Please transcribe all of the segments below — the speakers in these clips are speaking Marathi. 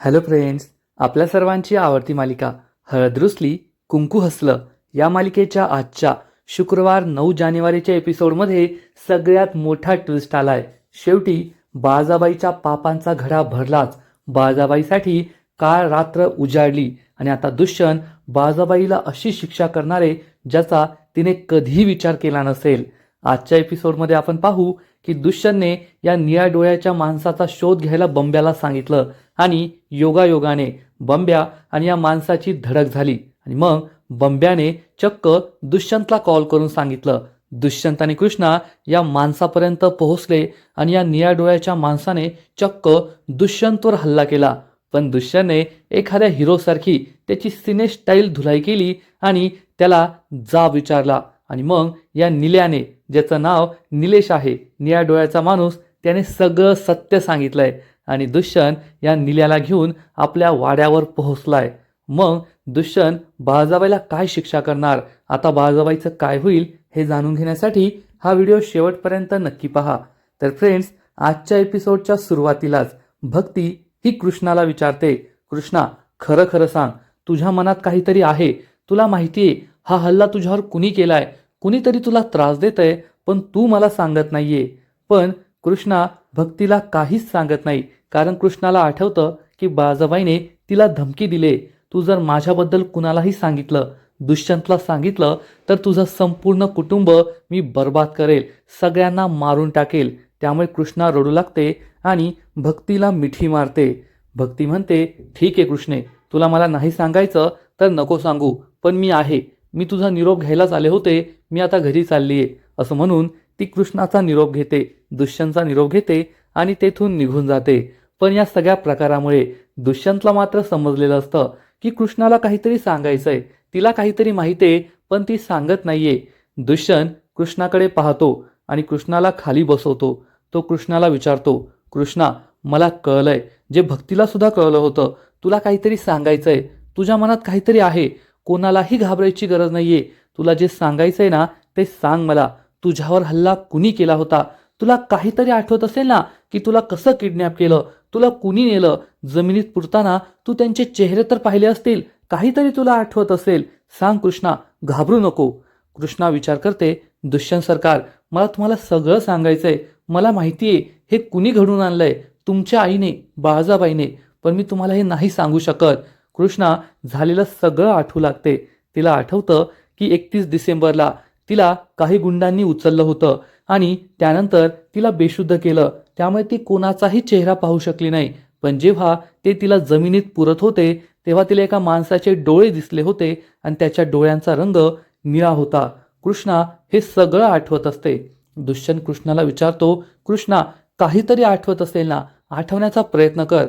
हॅलो फ्रेंड्स, आपल्या सर्वांची आवडती मालिका हळद रुसली कुंकू हसलं या मालिकेच्या आजच्या शुक्रवार 9 जानेवारीच्या एपिसोडमध्ये सगळ्यात मोठा ट्विस्ट आलाय. शेवटी बाळजाबाईच्या पापांचा घडा भरलाच. बाळजाबाईसाठी काळ रात्र उजाडली आणि आता दुष्यंत बाळजाबाईला अशी शिक्षा करणार आहे ज्याचा तिने कधीही विचार केला नसेल. आजच्या एपिसोडमध्ये आपण पाहू की दुष्यंतने या निळ्या डोळ्याच्या माणसाचा शोध घ्यायला बंब्याला सांगितलं आणि योगायोगाने बंब्या आणि या माणसाची धडक झाली आणि मग बंब्याने चक्क दुष्यंतला कॉल करून सांगितलं. दुष्यंत आणि कृष्णा या माणसापर्यंत पोहोचले आणि या निळ्या डोळ्याच्या माणसाने चक्क दुष्यंतवर हल्ला केला. पण दुष्यंतने एखाद्या हिरोसारखी त्याची सिने स्टाईल धुलाई केली आणि त्याला जाब विचारला आणि मग या निल्याने, ज्याचं नाव निलेश आहे, निळ्या डोळ्याचा माणूस, त्याने सगळं सत्य सांगितलंय आणि दुष्यंत या निल्याला घेऊन आपल्या वाड्यावर पोहोचलाय. मग दुष्यंत बाळजाबाईला काय शिक्षा करणार, आता बाळजाबाईचं काय होईल हे जाणून घेण्यासाठी हा व्हिडिओ शेवटपर्यंत नक्की पहा. तर फ्रेंड्स, आजच्या एपिसोडच्या सुरुवातीलाच भक्ती ही कृष्णाला विचारते, कृष्णा खरं खरं सांग, तुझ्या मनात काहीतरी आहे. तुला माहितीये हा हल्ला तुझ्यावर कुणी केलाय, कुणीतरी तुला त्रास देतंय, पण तू मला सांगत नाहीये. पण कृष्णा भक्तीला काहीच सांगत नाही, कारण कृष्णाला आठवतं की बाळजाबाईने तिला धमकी दिले, तू जर माझ्याबद्दल कुणालाही सांगितलं, दुष्यंतला सांगितलं, तर तुझं संपूर्ण कुटुंब मी बर्बाद करेल, सगळ्यांना मारून टाकेल. त्यामुळे कृष्णा रडू लागते आणि भक्तीला मिठी मारते. भक्ती म्हणते, ठीक आहे कृष्णे, तुला मला नाही सांगायचं तर नको सांगू, पण मी आहे, मी तुझा निरोप घ्यायलाच आले होते, मी आता घरी चाललीये. असं म्हणून ती कृष्णाचा निरोप घेते, दुष्यंतचा निरोप घेते आणि तेथून निघून जाते. पण या सगळ्या प्रकारामुळे दुष्यंतला मात्र समजलेलं असतं की कृष्णाला काहीतरी सांगायचंय, तिला काहीतरी माहितीये पण ती सांगत नाहीये. दुष्यंत कृष्णाकडे पाहतो आणि कृष्णाला खाली बसवतो. तो कृष्णाला विचारतो, कृष्णा मला कळलंय, जे भक्तीला सुद्धा कळलं होतं, तुला काहीतरी सांगायचंय, तुझ्या मनात काहीतरी आहे, कोणालाही घाबरायची गरज नाहीये. तुला जे सांगायचंय ना ते सांग मला. तुझ्यावर हल्ला कुणी केला होता, तुला काहीतरी आठवत असेल ना की तुला कसं किडनॅप केलं, तुला कुणी नेलं, जमिनीत पुरताना तू त्यांचे चेहरे तर पाहिले असतील, काहीतरी तुला आठवत असेल, सांग कृष्णा, घाबरू नको. कृष्णा विचार करते, दुष्यंत सरकार, मला तुम्हाला सगळं सांगायचंय, मला माहितीये हे कुणी घडून आणलंय, तुमच्या आईने, बाळजाबाईने, पण मी तुम्हाला हे नाही सांगू शकत. कृष्णा झालेलं सगळं आठवू लागते. तिला आठवतं की 31 डिसेंबरला तिला काही गुंडांनी उचललं होतं आणि त्यानंतर तिला बेशुद्ध केलं, त्यामुळे ती कोणाचाही चेहरा पाहू शकली नाही. पण जेव्हा ते तिला जमिनीत पुरत होते तेव्हा तिला एका माणसाचे डोळे दिसले होते आणि त्याच्या डोळ्यांचा रंग निळा होता. कृष्णा हे सगळं आठवत असते. दुष्यंत कृष्णाला विचारतो, कृष्णा काहीतरी आठवत असेल ना, आठवण्याचा प्रयत्न कर,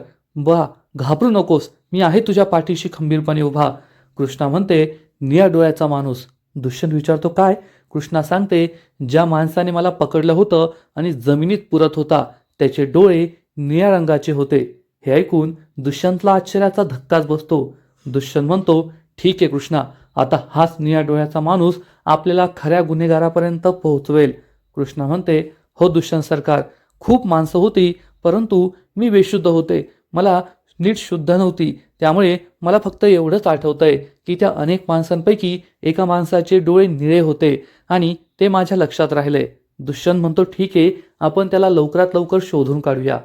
घाबरू नकोस, मी आहे तुझ्या पाठीशी खंबीरपणे उभा. कृष्णा म्हणते, निळ्या डोळ्याचा माणूस. दुष्यंत विचारतो, काय? कृष्णा सांगते, ज्या माणसाने मला पकडलं होतं आणि जमिनीत पुरत होता त्याचे डोळे निळ्या रंगाचे होते. हे ऐकून दुष्यंतला आश्चर्याचा धक्काच बसतो. दुष्यंत म्हणतो, ठीक आहे कृष्णा, आता हाच निळ्या डोळ्याचा माणूस आपल्याला खऱ्या गुन्हेगारापर्यंत पोहोचवेल. कृष्णा म्हणते, हो दुष्यंत सरकार, खूप माणसं होती, परंतु मी बेशुद्ध होते, मला नीट शुद्ध नव्हती, त्यामुळे मला फक्त एवढंच आठवतंय की त्या अनेक माणसांपैकी एका माणसाचे डोळे निळे होते आणि ते माझ्या लक्षात राहिले. दुष्यंत म्हणतो, ठीक आहे, आपण त्याला लवकरात लवकर शोधून काढूया.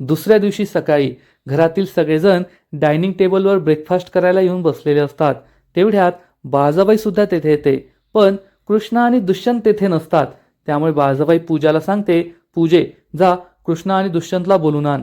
दुसऱ्या दिवशी सकाळी घरातील सगळेजण डायनिंग टेबलवर ब्रेकफास्ट करायला येऊन बसलेले असतात. तेवढ्यात बाळजाबाई सुद्धा तेथे येते, पण कृष्णा आणि दुष्यंत तेथे नसतात. त्यामुळे बाळजाबाई पूजाला सांगते, पूजे जा कृष्णा आणि दुष्यंतला बोलून आण.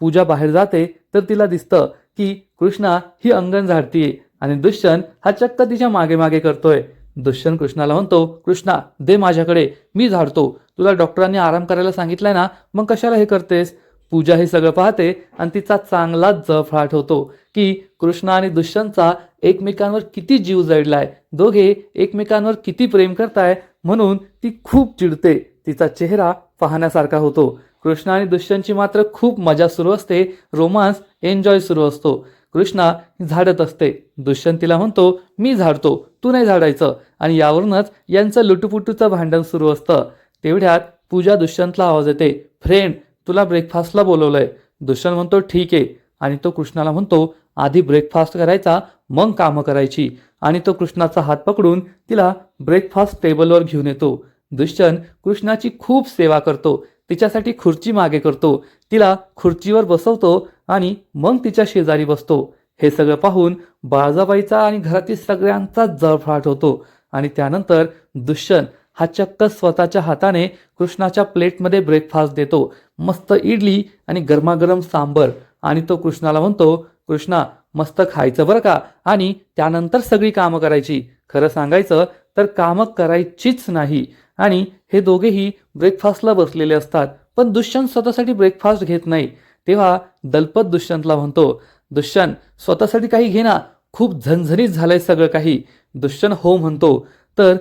पूजा बाहेर जाते तर तिला दिसतं की कृष्णा ही अंगण झाडतीये आणि दुष्यंत हा चक्क तिच्या मागे मागे करतोय. दुष्यंत कृष्णाला म्हणतो, कृष्णा दे माझ्याकडे, मी झाडतो, तुला डॉक्टरांनी आराम करायला सांगितलंय ना, मग कशाला हे करतेस. पूजा हे सगळं पाहते आणि तिचा चांगलाच जळफळाट होतो की कृष्णा आणि दुष्यंतचा एकमेकांवर किती जीव जडलाय, दोघे एकमेकांवर किती प्रेम करताय, म्हणून ती खूप चिडते. तिचा चेहरा पाहण्यासारखा होतो. कृष्णा आणि दुष्यंतची मात्र खूप मजा सुरू असते, रोमांस एन्जॉय सुरू असतो. कृष्णा झाडत असते, दुष्यंत तिला म्हणतो, मी झाडतो, तू नाही झाडायचं, आणि यावरूनच यांचं लुटुपुटूचं भांडण सुरू असतं. तेवढ्यात पूजा दुष्यंतला आवाज येते, फ्रेंड तुला ब्रेकफास्टला बोलवलंय. दुष्यंत म्हणतो, ठीक आहे, आणि तो कृष्णाला म्हणतो आधी ब्रेकफास्ट करायचा मग कामं करायची, आणि तो कृष्णाचा हात पकडून तिला ब्रेकफास्ट टेबलवर घेऊन येतो. दुष्यंत कृष्णाची खूप सेवा करतो, तिच्यासाठी खुर्ची मागे करतो, तिला खुर्चीवर बसवतो आणि मग तिच्या शेजारी बसतो. हे सगळं पाहून बाळजाबाईचा आणि घरातील सगळ्यांचा जळफळाट होतो. आणि त्यानंतर दुष्यंत हा चक्क स्वतःच्या हाताने कृष्णाच्या प्लेटमध्ये ब्रेकफास्ट देतो. मस्त इडली आणि गरमागरम सांबर. आणि तो कृष्णाला म्हणतो, कृष्णा मस्त खायचं बरं का, आणि त्यानंतर सगळी कामं करायची. खरं सांगायचं तर कामं करायचीच नाही. आणि हे दोघेही ब्रेकफास्टला बसलेले असतात, पण दुष्यंत स्वतःसाठी ब्रेकफास्ट घेत नाही. तेव्हा दलपत दुष्यंतला म्हणतो, दुष्यंत स्वतःसाठी काही घे ना, खूप झणझणीत झालंय सगळं काही. दुष्यंत हो म्हणतो. तर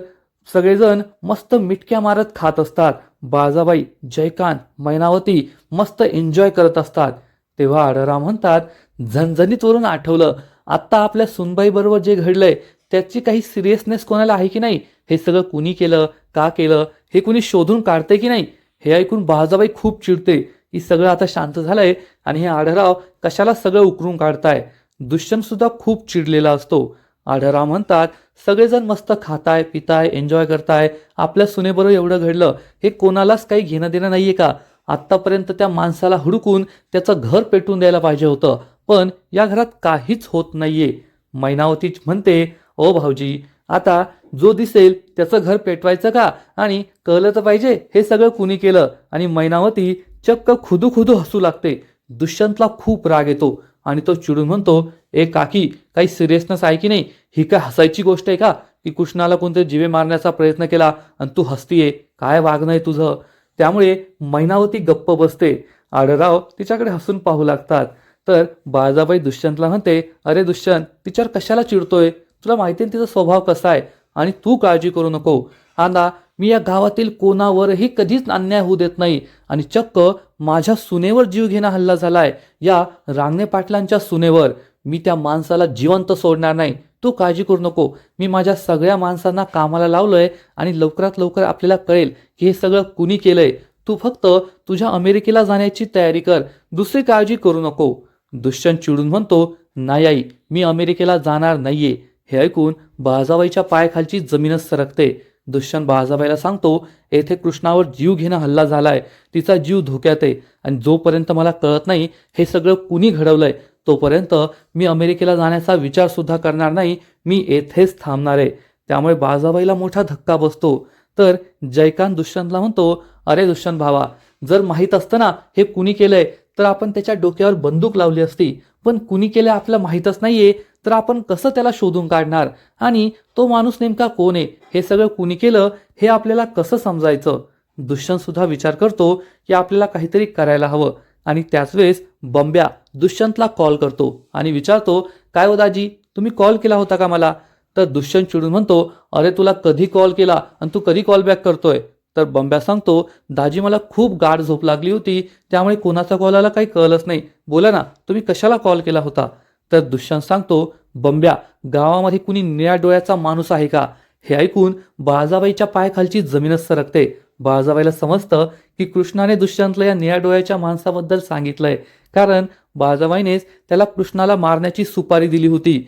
सगळेजण मस्त मिटक्या मारत खात असतात. बाळजाबाई, जयकांत, मैनावती मस्त एन्जॉय करत असतात. तेव्हा आढळराव म्हणतात, झणझणीतवरून आठवलं, आत्ता आपल्या सुनबाई बरोबर जे घडलंय त्याची काही सिरियसनेस कोणाला आहे की नाही? हे सगळं कुणी केलं, का केलं, हे कुणी शोधून काढते की नाही? हे ऐकून बाळजाबाई खूप चिडते की सगळं आता शांत झालंय आणि हे आढळराव कशाला सगळं उकरून काढताय. दुष्यंत सुद्धा खूप चिडलेला असतो. आढळराव म्हणतात, सगळेजण मस्त खाताय पिताय एन्जॉय करताय, आपल्या सुनेबरोबर एवढं घडलं, हे कोणालाच काही घेणं देणं नाहीये का? आत्तापर्यंत त्या माणसाला हुडकून त्याचं घर पेटून द्यायला पाहिजे होतं, पण या घरात काहीच होत नाहीये. मैनावती म्हणते, ओ भाऊजी, आता जो दिसेल त्याचं घर पेटवायचं का? आणि कळलं तर पाहिजे हे सगळं कुणी केलं. आणि मैनावती चक्क खुदू खुदू हसू लागते. दुष्यंतला खूप राग येतो आणि तो चिडून म्हणतो, ए काकी, काही सिरियसनेस आहे की नाही? ही काय हसायची गोष्ट आहे का की कृष्णाला कोणतरी जीवे मारण्याचा प्रयत्न केला आणि तू हसतीये? काय वागणं आहे तुझं? त्यामुळे मैनावती गप्प बसते. आढळराव तिच्याकडे हसून पाहू लागतात. तर बाळजाबाई दुष्यंतला म्हणते, अरे दुष्यंत, तिच्यावर कशाला चिडतोय? तुला माहिती आहे तिचा स्वभाव कसा आहे, आणि तू काळजी करू नको. आता मी या गावातील कोणावरही कधीच अन्याय होऊ देत नाही, आणि चक्क माझ्या सुनेवर जीव घेणा हल्ला झालाय, या रांगणे पाटलांच्या सुनेवर. मी त्या माणसाला जिवंत सोडणार नाही, तू काळजी करू नको. मी माझ्या सगळ्या माणसांना कामाला लावलंय आणि लवकरात लवकर आपल्याला कळेल की हे सगळं कुणी केलंय. तू फक्त तुझ्या अमेरिकेला जाण्याची तयारी कर, दुसरी काळजी करू नको. दुष्यंत चिडून म्हणतो, नाही आई, मी अमेरिकेला जाणार नाहीये. हे ऐकून बाळजाबाईच्या पायाखालची जमीनच सरकते. दुष्यंत बाळजाबाईला सांगतो, येथे कृष्णावर जीव घेणं हल्ला झालाय, तिचा जीव धोक्यात आहे, आणि जोपर्यंत मला कळत नाही हे सगळं कुणी घडवलंय तोपर्यंत मी अमेरिकेला जाण्याचा विचार सुद्धा करणार नाही. मी येथेच थांबणार आहे. त्यामुळे बाळजाबाईला मोठा धक्का बसतो. तर जयकांत दुष्यंतला म्हणतो, अरे दुष्यंत भावा, जर माहीत असतं ना हे कुणी केलंय तर आपण त्याच्या डोक्यावर बंदूक लावली असती, पण कुणी केलंय आपल्याला माहीतच नाहीये, तर आपण कसं त्याला शोधून काढणार? आणि तो माणूस नेमका कोण आहे, हे सगळं कुणी केलं हे आपल्याला कसं समजायचं? दुष्यंत सुद्धा विचार करतो की आपल्याला काहीतरी करायला हवं. आणि त्याच वेळेस बंब्या दुष्यंतला कॉल करतो आणि विचारतो, काय हो दाजी, तुम्ही कॉल केला होता का मला? तर दुष्यंत चिडून म्हणतो, अरे तुला कधी कॉल केला आणि तू कधी कॉल बॅक करतोय? तर बंब्या सांगतो, दाजी मला खूप गाढ झोप लागली होती, त्यामुळे कोणाचा कॉल आला काही कळलंच नाही. बोला ना, तुम्ही कशाला कॉल केला होता? तर दुष्यंत सांगतो, बंब्या, गावामध्ये कुणी निळ्या डोळ्याचा माणूस आहे का? हे ऐकून बाळजाबाईच्या पायाखालची जमीनच सरकते. बाळजाबाईला समजतं की कृष्णाने दुष्यंतला या निळ्या डोळ्याच्या माणसाबद्दल सांगितलंय, कारण बाळजाबाईनेच त्याला कृष्णाला मारण्याची सुपारी दिली होती.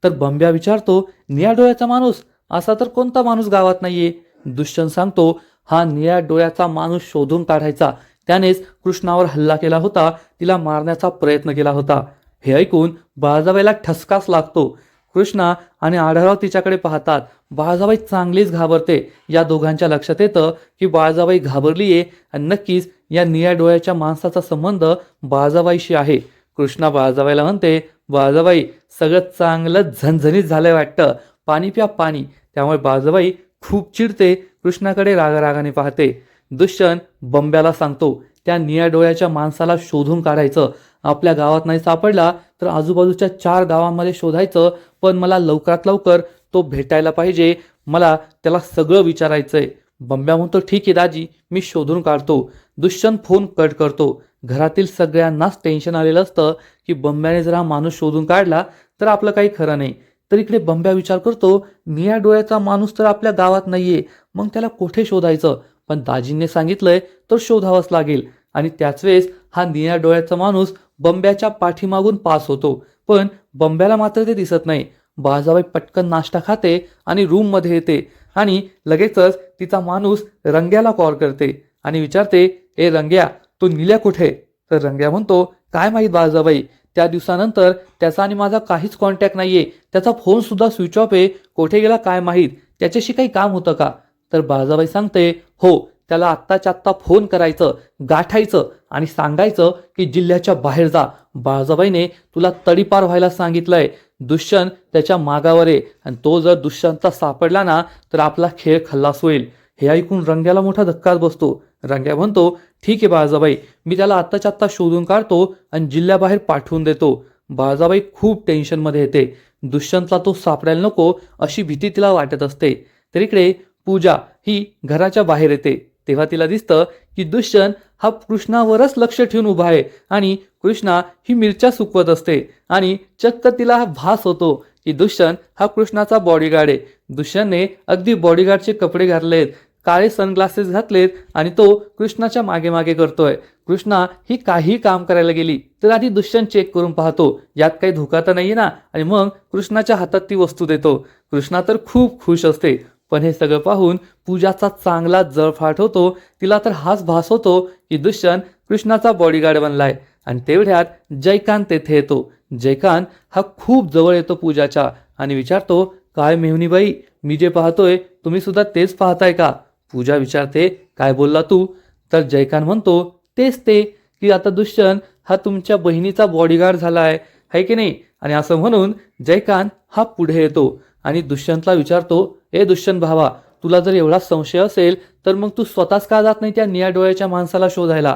तर बंब्या विचारतो, निळ्या डोळ्याचा माणूस? असा तर कोणता माणूस गावात नाहीये. दुष्यंत सांगतो, हा निळ्या डोळ्याचा माणूस शोधून काढायचा, त्यानेच कृष्णावर हल्ला केला होता, तिला मारण्याचा प्रयत्न केला होता. हे ऐकून बाळजाबाईला ठसकाच लागतो. कृष्णा आणि आढळराव तिच्याकडे पाहतात. बाळजाबाई चांगलीच घाबरते. या दोघांच्या लक्षात येतं की बाळजाबाई घाबरलीये आणि नक्कीच या निळ्या डोळ्याच्या माणसाचा संबंध बाळजाबाईशी आहे. कृष्णा बाळजाबाईला म्हणते, बाळजाबाई, सगळं चांगलं झणझणीत झालंय वाटतं, पाणी प्या पाणी. त्यामुळे बाळजाबाई खूप चिडते, कृष्णाकडे रागारागाने पाहते. दुष्यंत बंब्याला सांगतो, त्या निळ्या डोळ्याच्या माणसाला शोधून काढायचं. आपल्या गावात नाही सापडला तर आजूबाजूच्या 4 गावांमध्ये शोधायचं, पण मला लवकरात लवकर तो भेटायला पाहिजे. मला त्याला सगळं विचारायचंय. बंब्या म्हणतो, ठीक आहे दाजी, मी शोधून काढतो. दुष्यंत फोन कट करतो. घरातील सगळ्यांनाच टेन्शन आलेलं असतं की बंब्याने जर हा माणूस शोधून काढला तर आपलं काही खरं नाही. तर इकडे बंब्या विचार करतो, निळ्या डोळ्याचा माणूस तर आपल्या गावात नाहीये, मग त्याला कुठे शोधायचं? पण दाजींनी सांगितलंय तर शोधावंच लागेल. आणि त्याच वेळेस हा निळ्या डोळ्याचा माणूस बंब्याच्या पाठीमागून पास होतो, पण बंब्याला मात्र ते दिसत नाही. बाळजाबाई पटकन नाश्ता खाते आणि रूममध्ये येते आणि लगेचच तिचा माणूस रंग्याला कॉल करते आणि विचारते, ए रंग्या, तो निल्या कुठे? तर रंग्या म्हणतो, काय माहीत बाळजाबाई, त्या दिवसानंतर त्याचा आणि माझा काहीच कॉन्टॅक्ट नाहीये, त्याचा फोन सुद्धा स्विच ऑफ आहे, कुठे गेला काय माहीत, त्याच्याशी काही काम होतं का? तर बाळजाबाई सांगते, हो, त्याला आत्ताच्या आत्ता फोन करायचं, गाठायचं आणि सांगायचं की जिल्ह्याच्या बाहेर जा. बाळजाबाईने तुला तडीपार व्हायला सांगितलंय. दुष्यंत त्याच्या मागावर आहे आणि तो जर दुष्यंतचा सापडला ना तर आपला खेळ खल्लास होईल. हे ऐकून रंग्याला मोठा धक्काच बसतो. रंग्या म्हणतो, ठीक आहे बाळजाबाई, मी त्याला आत्ताच्या आत्ता शोधून काढतो आणि जिल्ह्याबाहेर पाठवून देतो. बाळजाबाई खूप टेन्शनमध्ये येते. दुष्यंतला तो सापडायला नको अशी भीती तिला वाटत असते. तर इकडे पूजा ही घराच्या बाहेर येते. तेव्हा तिला दिसतं की दुष्यंत हा कृष्णावरच लक्ष ठेवून उभा आहे आणि कृष्णा ही मिरच्या सुकवत असते आणि चक्क तिला हा भास होतो की दुष्यंत हा कृष्णाचा बॉडीगार्ड आहे. दुष्यंतने अगदी बॉडीगार्डचे कपडे घातलेत, काळे सनग्लासेस घातलेत आणि तो कृष्णाच्या मागे मागे करतोय. कृष्णा ही काही काम करायला गेली तर आधी दुष्यंत चेक करून पाहतो, यात काही धोका तर नाहीये ना, आणि मग कृष्णाच्या हातात ती वस्तू देतो. कृष्णा तर खूप खुश असते. पण हे सगळं पाहून पूजाचा चांगला जळफाट होतो. तिला तर हाच भास होतो की दुष्यंत कृष्णाचा बॉडीगार्ड बनलाय. आणि तेवढ्यात जयकांत तेथे येतो. जयकांत हा खूप जवळ येतो पूजाच्या आणि विचारतो, काय मेहुणीबाई, मी जे पाहतोय तुम्ही सुद्धा तेच पाहताय का? पूजा विचारते, काय बोलला तू? तर जयकांत म्हणतो, तेच ते की आता दुष्यंत हा तुमच्या बहिणीचा बॉडीगार्ड झालाय, है की नाही? आणि असं म्हणून जयकांत हा पुढे येतो आणि दुष्यंतला विचारतो, ए दुष्यंत भावा, तुला जर एवढा संशय असेल तर मग तू स्वतःच का जात नाही त्या निळ्या डोळ्याच्या माणसाला शोधायला?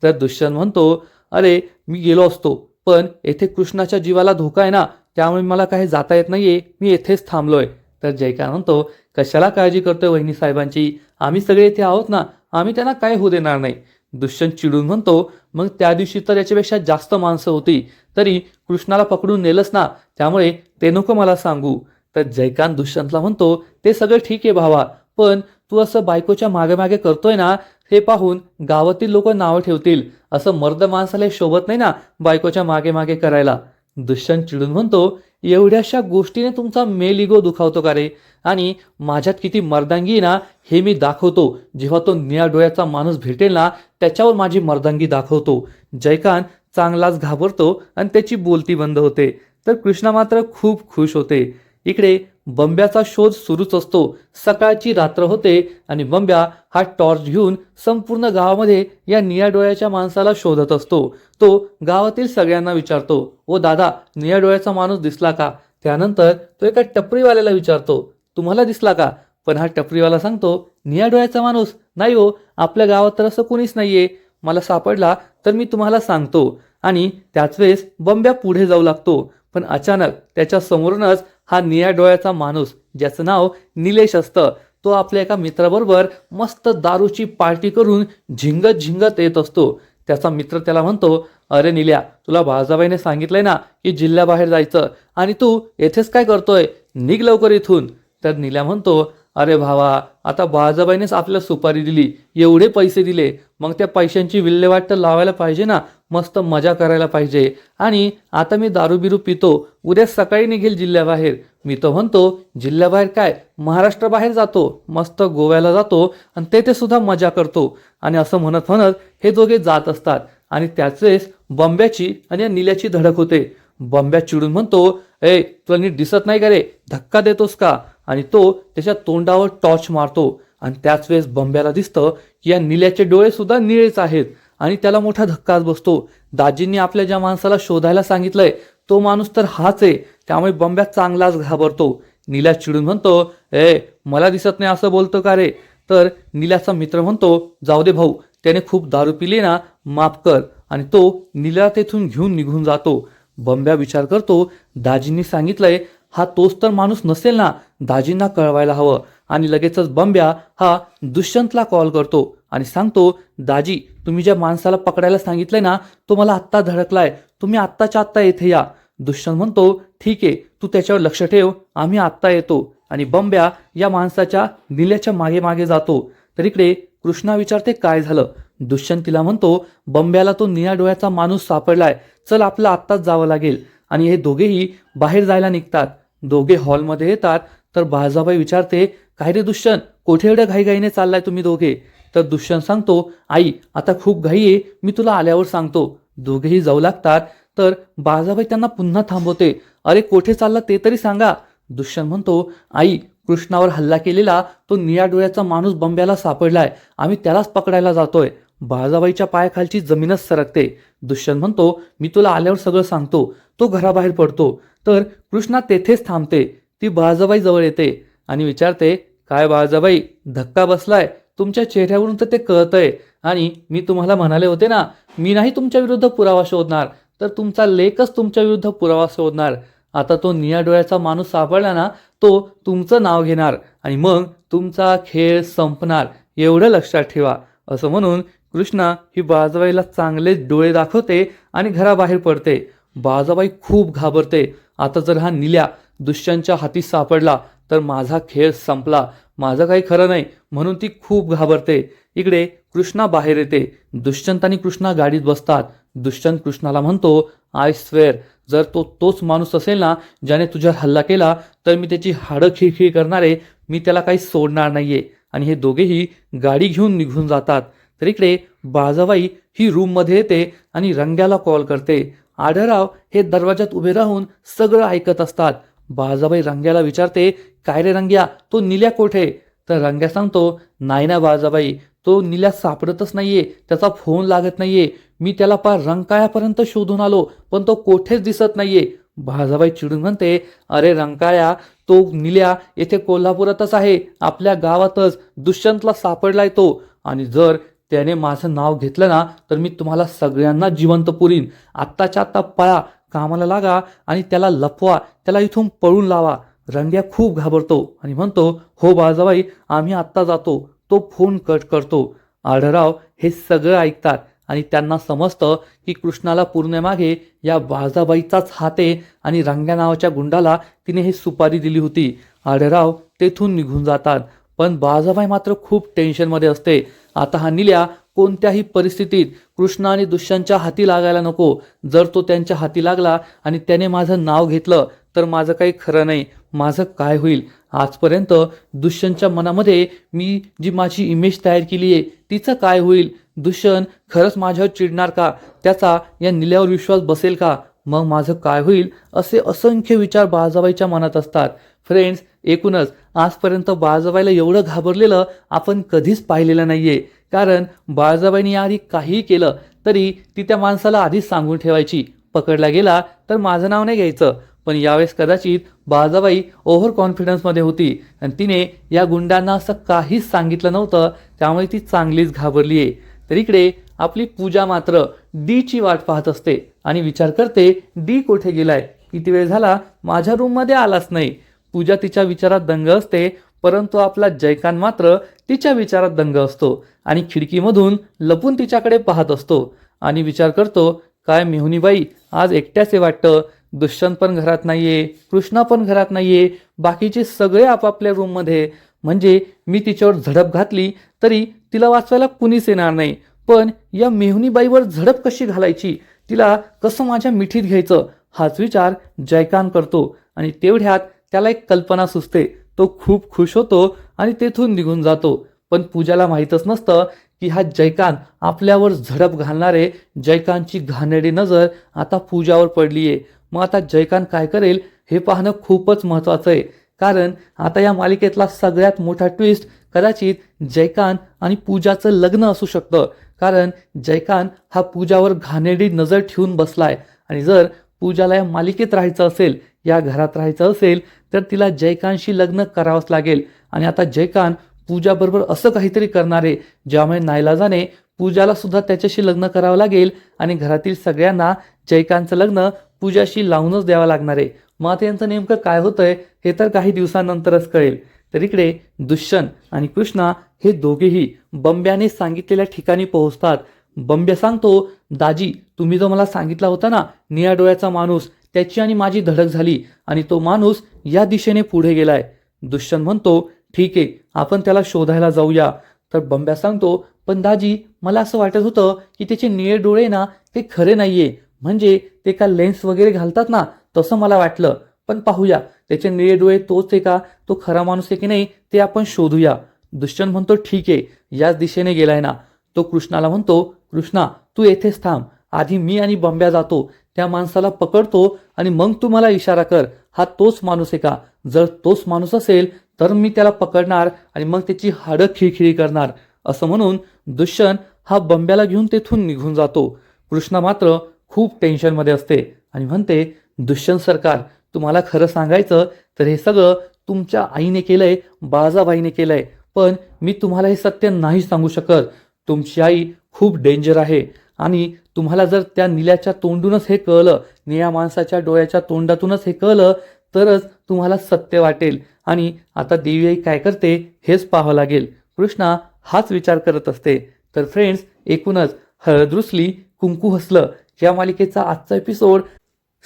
तर दुष्यंत म्हणतो, अरे मी गेलो असतो, पण येथे कृष्णाच्या जीवाला धोका आहे ना, त्यामुळे मला काही जाता येत नाहीये, मी येथेच थांबलोय. तर जयकांत म्हणतो, कशाला काळजी करतोय वहिनी साहेबांची, आम्ही सगळे इथे आहोत ना, आम्ही त्यांना काय होऊ देणार नाही. दुष्यंत चिडून म्हणतो, मग त्या दिवशी तर याच्यापेक्षा जास्त माणसं होती, तरी कृष्णाला पकडून नेलंच ना, त्यामुळे ते नको मला सांगू. तर जयकांत दुष्यंतला म्हणतो, ते सगळं ठीक आहे भावा, पण तू असं बायकोच्या मागे मागे करतोय ना, हे पाहून गावातील लोक नावं ठेवतील. असं मर्द माणसाला शोभत नाही ना बायकोच्या मागे मागे करायला. दुष्यंत चिडून म्हणतो, एवढ्याशा गोष्टीने तुमचा मेल इगो दुखावतो का रे? आणि माझ्यात किती मर्दांगी आहे ना हे मी दाखवतो. जेव्हा तो निळ्या डोळ्याचा माणूस भेटेल ना त्याच्यावर माझी मर्दांगी दाखवतो. जयकांत चांगलाच घाबरतो आणि त्याची बोलती बंद होते. तर कृष्णा मात्र खूप खुश होते. इकडे बंब्याचा शोध सुरूच असतो. सकाळची रात्र होते आणि बंब्या हा टॉर्च घेऊन संपूर्ण गावामध्ये या निळ्या डोळ्याच्या माणसाला शोधत असतो. तो गावातील सगळ्यांना विचारतो, ओ दादा, निळ्या डोळ्याचा माणूस दिसला का? त्यानंतर तो एका टपरीवाल्याला विचारतो, तुम्हाला दिसला का? पण हा टपरीवाला सांगतो, निळ्या डोळ्याचा माणूस नाही हो, आपल्या गावात तर असं कोणीच नाहीये, मला सापडला तर मी तुम्हाला सांगतो. आणि त्याच वेळेस बंब्या पुढे जाऊ लागतो. पण अचानक त्याच्या समोरूनच हा निळ्या डोळ्याचा माणूस, ज्याचं नाव निलेश असतं, तो आपल्या एका मित्राबरोबर मस्त दारूची पार्टी करून झिंगत झिंगत येत असतो. त्याचा मित्र त्याला म्हणतो, अरे निल्या, तुला बाळजाबाईने सांगितलंय ना की जिल्ह्याबाहेर जायचं, आणि तू येथेच काय करतोय? निघ लवकर इथून. तर निल्या म्हणतो, अरे भावा, आता बाळजाबाईनेच आपल्याला सुपारी दिली, एवढे पैसे दिले, मग त्या पैशांची विल्हेवाट तर लावायला पाहिजे ना, मस्त मजा करायला पाहिजे. आणि आता मी दारू बिरू पितो, उद्या सकाळी निघेल जिल्ह्याबाहेर. मी तो म्हणतो, जिल्ह्याबाहेर काय, महाराष्ट्राबाहेर जातो, मस्त गोव्याला जातो आणि तेथे सुद्धा मजा करतो. आणि असं म्हणत म्हणत हे दोघे जात असतात आणि त्याच वेळेस बंब्याची आणि या निल्याची धडक होते. बंब्या चिडून म्हणतो, ए तुला नीट दिसत नाही का रे, धक्का देतोस का? आणि तो त्याच्या तोंडावर टॉर्च मारतो आणि त्याच वेळेस बंब्याला दिसतं की या निल्याचे डोळे सुद्धा निळेच आहेत आणि त्याला मोठा धक्काच बसतो. दाजींनी आपल्या ज्या माणसाला शोधायला सांगितलंय तो माणूस तर हाच आहे. त्यामुळे बंब्या चांगलाच घाबरतो. निल्या चिडून म्हणतो, ए मला दिसत नाही असं बोलतो का रे? तर निल्याचा मित्र म्हणतो, जाऊ दे भाऊ, त्याने खूप दारू पिली ना, माफ कर. आणि तो निल्या तेथून घेऊन निघून जातो. बंब्या विचार करतो, दाजींनी सांगितलंय, हा तोच तर माणूस नसेल ना, दाजींना कळवायला हवं. आणि लगेचच बंब्या हा दुष्यंतला कॉल करतो आणि सांगतो, दाजी, तुम्ही ज्या माणसाला पकडायला सांगितलंय ना तो मला आत्ता धडकलाय, तुम्ही आत्ताच्या आत्ता येथे या. दुष्यंत म्हणतो, ठीक आहे, तू त्याच्यावर लक्ष ठेव, आम्ही आत्ता येतो. आणि बंब्या या माणसाच्या निल्याच्या मागे मागे जातो. तर इकडे कृष्णा विचारते, काय झालं? दुष्यंत तिला म्हणतो, बंब्याला तो निळ्या डोळ्याचा माणूस सापडलाय, चल आपलं आत्ताच जावं लागेल. आणि हे दोघेही बाहेर जायला निघतात. दोघे हॉलमध्ये येतात तर बाळजाबाई विचारते, काय रे दुष्यंत, कुठे एवढ्या घाईघाईने चाललाय तुम्ही दोघे? तर दुष्यंत सांगतो, आई आता खूप घाई आहे, मी तुला आल्यावर सांगतो. दोघेही जाऊ लागतात तर बाळजाबाई त्यांना पुन्हा थांबवते. अरे कोठे चालला ते तरी सांगा. दुष्यंत म्हणतो, आई कृष्णावर हल्ला केलेला तो निळ्या डोळ्याचा माणूस बंब्याला सापडलाय, आम्ही त्यालाच पकडायला जातोय. बाळजाबाईच्या पायाखालची जमीनच सरकते. दुष्यंत म्हणतो, मी तुला आल्यावर सगळं सांगतो. तो घराबाहेर पडतो तर कृष्णा तेथेच थांबते. ती बाळजाबाई जवळ येते आणि विचारते, काय बाळजाबाई, धक्का बसलाय? तुमच्या चेहऱ्यावरून तर ते कळतंय. आणि मी तुम्हाला म्हणाले होते ना, मी नाही तुमच्या विरुद्ध पुरावा शोधणार, तर तुमचा लेकच तुमच्या विरुद्ध पुरावा शोधणार. आता तो निळ्या डोळ्याचा माणूस सापडला ना, तो तुमचं नाव घेणार आणि मग तुमचा खेळ संपणार, एवढं लक्षात ठेवा. असं म्हणून कृष्णा ही बाळजाबाईला चांगले डोळे दाखवते आणि घराबाहेर पडते. बाळजाबाई खूप घाबरते. आता जर हा निल्या दुष्यंतच्या हाती सापडला तर माझा खेळ संपला, माझं काही खरं नाही, म्हणून ती खूप घाबरते. इकडे कृष्णा बाहेर येते. दुष्यंत आणि कृष्णा गाडीत बसतात. दुष्यंत कृष्णाला म्हणतो, आय स्वेअर, जर तो तोच माणूस असेल ना ज्याने तुझ्यावर हल्ला केला, तर मी त्याची हाडं खिळखिळ करणारे, मी त्याला काही सोडणार नाहीये. आणि हे दोघेही गाडी घेऊन निघून जातात. तर इकडे बाळजाबाई ही रूममध्ये येते आणि रंग्याला कॉल करते. आढळराव हे दरवाजात उभे राहून सगळं ऐकत असतात. बाळजाबाई रंग्याला विचारते, काय रे रंग्या, तो निल्या कोठे? तर रंग्या सांगतो, नाही ना बाळजाबाई, तो निल्या सापडतच नाहीये, त्याचा फोन लागत नाहीये, मी त्याला पार रंकाळ्यापर्यंत शोधून आलो, पण तो कोठेच दिसत नाहीये. बाळजाबाई चिडून म्हणते, अरे रंकाळ्या, तो निल्या येथे कोल्हापुरातच आहे, आपल्या गावातच दुष्यंतला सापडलाय तो. आणि जर त्याने माझं नाव घेतलं ना तर मी तुम्हाला सगळ्यांना जिवंत पुरीन. आत्ताच्या आत्ता पळा, कामाला लागा आणि त्याला लपवा, त्याला इथून पळून लावा. रंग्या खूप घाबरतो आणि म्हणतो, हो बाळजाबाई, आम्ही आत्ता जातो. तो फोन कट करतो. आढळराव हे सगळं ऐकतात आणि त्यांना समजतं की कृष्णाला पुरण्यामागे या बाळजाबाईचाच हात आहे आणि रंग्या नावाच्या गुंडाला तिने ही सुपारी दिली होती. आढळराव तेथून निघून जातात. पण बाळजाबाई मात्र खूप टेन्शनमध्ये असते. आता हा निल्या कोणत्याही परिस्थितीत कृष्णा आणि दुष्यंतच्या हाती लागायला नको. जर तो त्यांच्या हाती लागला आणि त्याने माझं नाव घेतलं तर माझं काही खरं नाही, माझं काय होईल? आजपर्यंत दुष्यंतच्या मनामध्ये मी जी माझी इमेज तयार केली आहे तिचं काय होईल? दुष्यंत खरंच माझ्यावर चिडणार का? त्याचा या निल्यावर विश्वास बसेल का? मग माझं काय होईल? असे असंख्य विचार बाळजाबाईच्या मनात असतात. फ्रेंड्स, एकूणच आजपर्यंत बाळजाबाईला एवढं घाबरलेलं आपण कधीच पाहिलेलं नाहीये. कारण बाळजाबाईने याआधी काहीही केलं तरी ती त्या माणसाला आधीच सांगून ठेवायची, पकडला गेला तर माझं नाव नाही घ्यायचं. पण यावेळेस कदाचित बाळजाबाई ओव्हर कॉन्फिडन्समध्ये होती आणि तिने या गुंडांना असं काहीच सांगितलं नव्हतं, त्यामुळे ती चांगलीच घाबरली आहे. तर इकडे आपली पूजा मात्र डीची वाट पाहत असते आणि विचार करते, डी कुठे गेलाय? किती वेळ झाला माझ्या रूममध्ये आलाच नाही. पूजा तिच्या विचारात दंग असते, परंतु आपला जयकांत मात्र तिच्या विचारात दंग असतो आणि खिडकीमधून लपून तिच्याकडे पाहत असतो आणि विचार करतो, काय मेहुणीबाई आज एकट्याच आहे वाटतं. दुष्यंत पण घरात नाहीये, कृष्णा पण घरात नाहीये, बाकीचे सगळे आपापल्या रूममध्ये. म्हणजे मी तिच्यावर झडप घातली तरी तिला वाचवायला कुणीच येणार नाही. पण या मेहुणीबाईवर झडप कशी घालायची, तिला कसं माझ्या मिठीत घ्यायचं, हाच विचार जयकांत करतो. आणि तेवढ्यात त्याला एक कल्पना सुचते. तो खूप खुश होतो आणि तेथून निघून जातो. पण पूजाला माहीतच नसतं की हा जयकांत आपल्यावर झडप घालणारे जयकांतची घाणेरडी नजर आता पूजावर पडली आहे. मग आता जयकांत काय करेल हे पाहणं खूपच महत्त्वाचं आहे. कारण आता या मालिकेतला सगळ्यात मोठा ट्विस्ट कदाचित जयकांत आणि पूजाचं लग्न असू शकतं. कारण जयकांत हा पूजावर घाणेरडी नजर ठेवून बसलाय आणि जर पूजाला या मालिकेत राहायचं असेल, या घरात राहायचं असेल, तर तिला जयकांतशी लग्न करावंच लागेल. आणि आता जयकांत पूजाबरोबर असं काहीतरी करणार आहे ज्यामुळे नाईलाजाने पूजाला सुद्धा त्याच्याशी लग्न करावं लागेल आणि घरातील सगळ्यांना जयकांतचं लग्न पूजाशी लावूनच द्यावं लागणार आहे. मग आता यांचं नेमकं काय होतंय हे तर काही दिवसानंतरच कळेल. तर इकडे दुष्यंत आणि कृष्णा हे दोघेही बंब्याने सांगितलेल्या ठिकाणी पोहोचतात. बंब्या सांगतो, दाजी तुम्ही जो मला सांगितला होता ना निळ्या डोळ्याचा माणूस, त्याची आणि माझी धडक झाली आणि तो माणूस या दिशेने पुढे गेलाय. दुष्यंत म्हणतो, ठीक आहे, आपण त्याला शोधायला जाऊया. तर बंब्या सांगतो, पण दाजी मला असं वाटत होतं की त्याचे निळे डोळे ना ते खरे नाहीये, म्हणजे ते का लेन्स वगैरे घालतात ना तसं मला वाटलं. पण पाहूया त्याचे निळे डोळे तोच आहे का, तो खरा माणूस आहे की नाही ते आपण शोधूया. दुष्यंत म्हणतो ठीक आहे, याच दिशेने गेलाय ना. तो कृष्णाला म्हणतो, कृष्णा तू येथेच थांब, आधी मी आणि बंब्या जातो, त्या माणसाला पकडतो आणि मग तू मला इशारा कर, हा तोच माणूस आहे का. जर तोच माणूस असेल तर मी त्याला पकडणार आणि मग त्याची हाडं खिळखिळी करणार. असं म्हणून दुष्यंत हा बंब्याला घेऊन तेथून निघून जातो. कृष्णा मात्र खूप टेन्शनमध्ये असते आणि म्हणते, दुष्यंत सरकार तुम्हाला खरं सांगायचं तर हे सगळं तुमच्या आईने केलंय, बाळाबाईने केलंय. पण मी तुम्हाला हे सत्य नाही सांगू शकत. तुमची आई खूप डेंजर आहे आणि तुम्हाला जर त्या निल्याच्या तोंडूनच हे कळलं, निळ्या माणसाच्या डोळ्याच्या तोंडातूनच हे कळलं तरच तुम्हाला सत्य वाटेल. आणि आता देवी आई काय करते हेच पाहावं लागेल. कृष्णा हाच विचार करत असते. तर फ्रेंड्स, एकूणच हळद रुसली कुंकू हसलं या मालिकेचा आजचा एपिसोड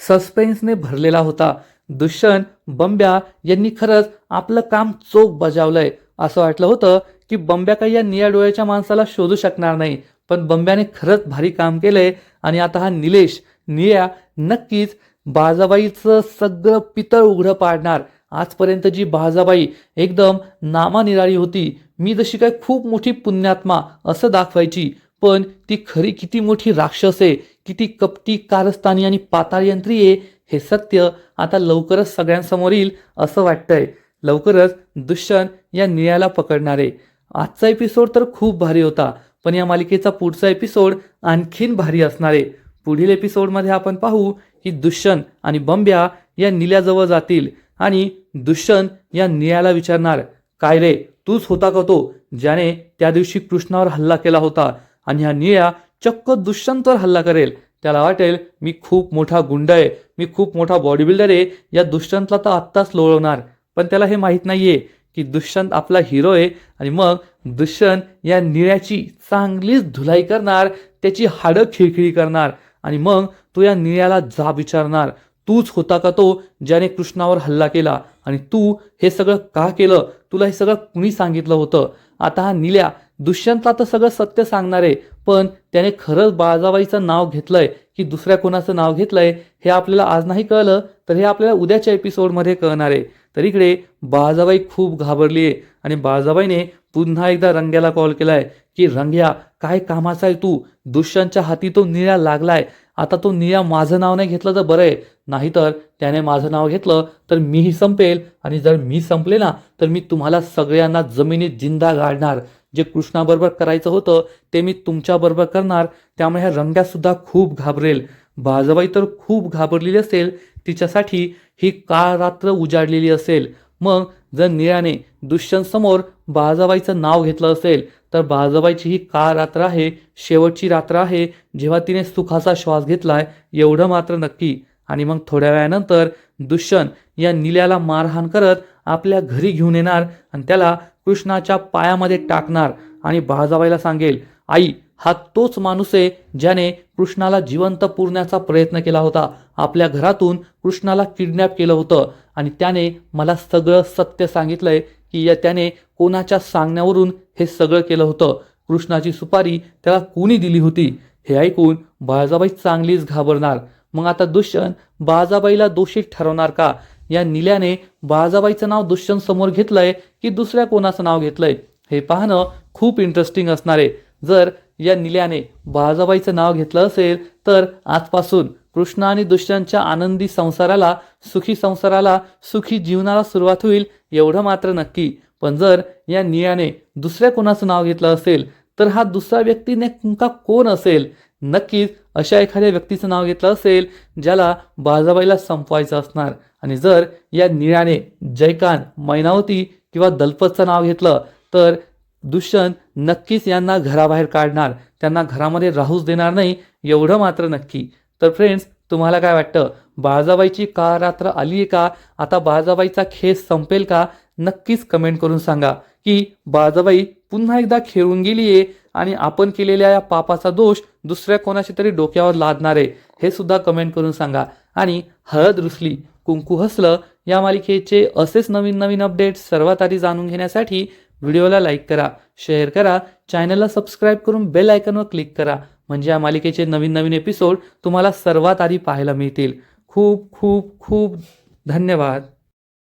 सस्पेन्सने भरलेला होता. दुष्यंत बंब्या यांनी खरंच आपलं काम चोख बजावलंय. असं वाटलं होतं की बंब्या काही या निळ्या डोळ्याच्या माणसाला शोधू शकणार नाही, पण बंब्याने खरंच भारी काम केलंय. आणि आता हा निलेश निळ्या नक्कीच बाजाबाईचं सगळं पितळ उघडं पाडणार. आजपर्यंत जी बाजाबाई एकदम नामानिराळी होती, मी जशी काय खूप मोठी पुण्यात्मा असं दाखवायची, पण ती खरी किती मोठी राक्षस आहे, किती कपटी, कारस्थानी आणि पाताळयंत्री आहे, हे सत्य आता लवकरच सगळ्यांसमोर येईल असं वाटतंय. लवकरच दुष्यंत या निळ्याला पकडणार आहे. आजचा एपिसोड तर खूप भारी होता, पण या मालिकेचा पुढचा एपिसोड आणखीन भारी असणार आहे. पुढील एपिसोडमध्ये आपण पाहू की दुष्यंत आणि बंब्या या निळ्याजवळ जातील आणि दुष्यंत या निळ्याला विचारणार, काय रे तूच होता का तो ज्याने त्या दिवशी कृष्णावर हल्ला केला होता. आणि हा निळ्या चक्क दुष्यंतवर हल्ला करेल. त्याला वाटेल मी खूप मोठा गुंड आहे, मी खूप मोठा बॉडी बिल्डर आहे, या दुष्यंतला तर आत्ताच लोळवणार. पण त्याला हे माहीत नाहीये की दुष्यंत आपला हिरो आहे. आणि मग दुष्यंत या निळ्याची चांगलीच धुलाई करणार, त्याची हाडं खिळखिळी करणार. आणि मग तो या निळ्याला जाब विचारणार, तूच होता का तो ज्याने कृष्णावर हल्ला केला, आणि तू हे सगळं का केलं, तुला हे सगळं कुणी सांगितलं होतं. आता हा निळ्या दुष्यंतला तर सगळं सत्य सांगणार आहे, पण त्याने खरंच बाळाबाईचं नाव घेतलंय की दुसऱ्या कोणाचं नाव घेतलंय हे आपल्याला आज नाही कळलं, तर हे आपल्याला उद्याच्या एपिसोडमध्ये कळणार आहे. तर इकडे बाळाबाई खूप घाबरली आहे आणि बाळाबाईने पुन्हा एकदा रंग्याला कॉल केलाय की रंग्या काय कामाचा आहे तू, दुष्यंतच्या हाती तो निळ्या लागलाय. आता तो निळ्या माझं नाव नाही घेतलं तर बरं आहे, नाहीतर त्याने माझं नाव घेतलं तर मीही संपेल, आणि जर मी संपले ना तर मी तुम्हाला सगळ्यांना जमिनीत जिंदा गाडणार. जे कृष्णाबरोबर करायचं होतं ते मी तुमच्याबरोबर करणार. त्यामुळे ह्या रंग्यासुद्धा खूप घाबरेल. बाळाबाई तर खूप घाबरलेली असेल, तिच्यासाठी ही काळ रात्र उजाडलेली असेल. मग जर निळ्याने दुष्यंत समोर बाळाबाईचं नाव घेतलं असेल तर बाळाबाईची ही काळ रात्र आहे, शेवटची रात्र आहे जेव्हा तिने सुखाचा श्वास घेतलाय, एवढं मात्र नक्की. आणि मग थोड्या वेळानंतर दुष्यंत या निल्याला मारहाण करत आपल्या घरी घेऊन येणार आणि त्याला कृष्णाच्या पायामध्ये टाकणार आणि बाळाबाईला सांगेल, आई हा तोच माणूस आहे ज्याने कृष्णाला जिवंत पुरण्याचा प्रयत्न केला होता. आपल्या घरातून कृष्णाला किडनॅप केलं होतं आणि त्याने मला सगळं सत्य सांगितलंय की त्याने कोणाच्या सांगण्यावरून हे सगळं केलं होतं. कृष्णाची सुपारी त्याला कोणी दिली होती. हे ऐकून बाळाबाई चांगलीच घाबरणार. मग आता दुष्यंत बाळाबाईला दोषी ठरवणार का? या निल्याने बाळाबाईचं नाव दुष्यंत समोर घेतलंय की दुसऱ्या कोणाचं नाव घेतलंय हे पाहणं खूप इंटरेस्टिंग असणार आहे. जर या निल्याने बाळाबाईचं नाव घेतलं असेल तर आजपासून कृष्ण आणि दुष्यंतच्या आनंदी संसाराला, सुखी संसाराला, सुखी जीवनाला सुरुवात होईल, एवढं मात्र नक्की. पण जर या निळ्याने दुसऱ्या कोणाचं नाव घेतलं असेल तर हा दुसरा व्यक्ती नेमका कोण असेल? नक्कीच अशा एखाद्या व्यक्तीचं नाव घेतलं असेल ज्याला बाळाबाईला संपवायचं असणार. आणि जर या निळ्याने जयकांत, मैनावती किंवा दलपतचं नाव घेतलं तर दुष्यंत नक्कीच यांना घराबाहेर काढणार, त्यांना घरामध्ये राहूच देणार नाही, एवढं मात्र नक्की. तर फ्रेंड्स, तुम्हाला काय वाटतं? बाळाबाईची काळ रात्र आली आहे का? आता बाळाबाईचा खेळ संपेल का? नक्कीच कमेंट करून सांगा की बाळाबाई पुन्हा एकदा खेळून गेली आहे आणि आपण केलेल्या या पापाचा दोष दुसऱ्या कोणाच्या तरी डोक्यावर लादणार आहे, हे सुद्धा कमेंट करून सांगा. आणि हळद रुसली कुंकू हसलं या मालिकेचे असेच नवीन नवीन अपडेट्स सर्वात आधी जाणून घेण्यासाठी व्हिडिओला लाईक करा, शेअर करा, चॅनलला सबस्क्राईब करून बेल आयकॉनवर क्लिक करा. म्हणजे या मालिकेचे नवीन नवीन एपिसोड तुम्हाला सर्वात आधी पाहायला मिळतील. खूप खूप खूप धन्यवाद.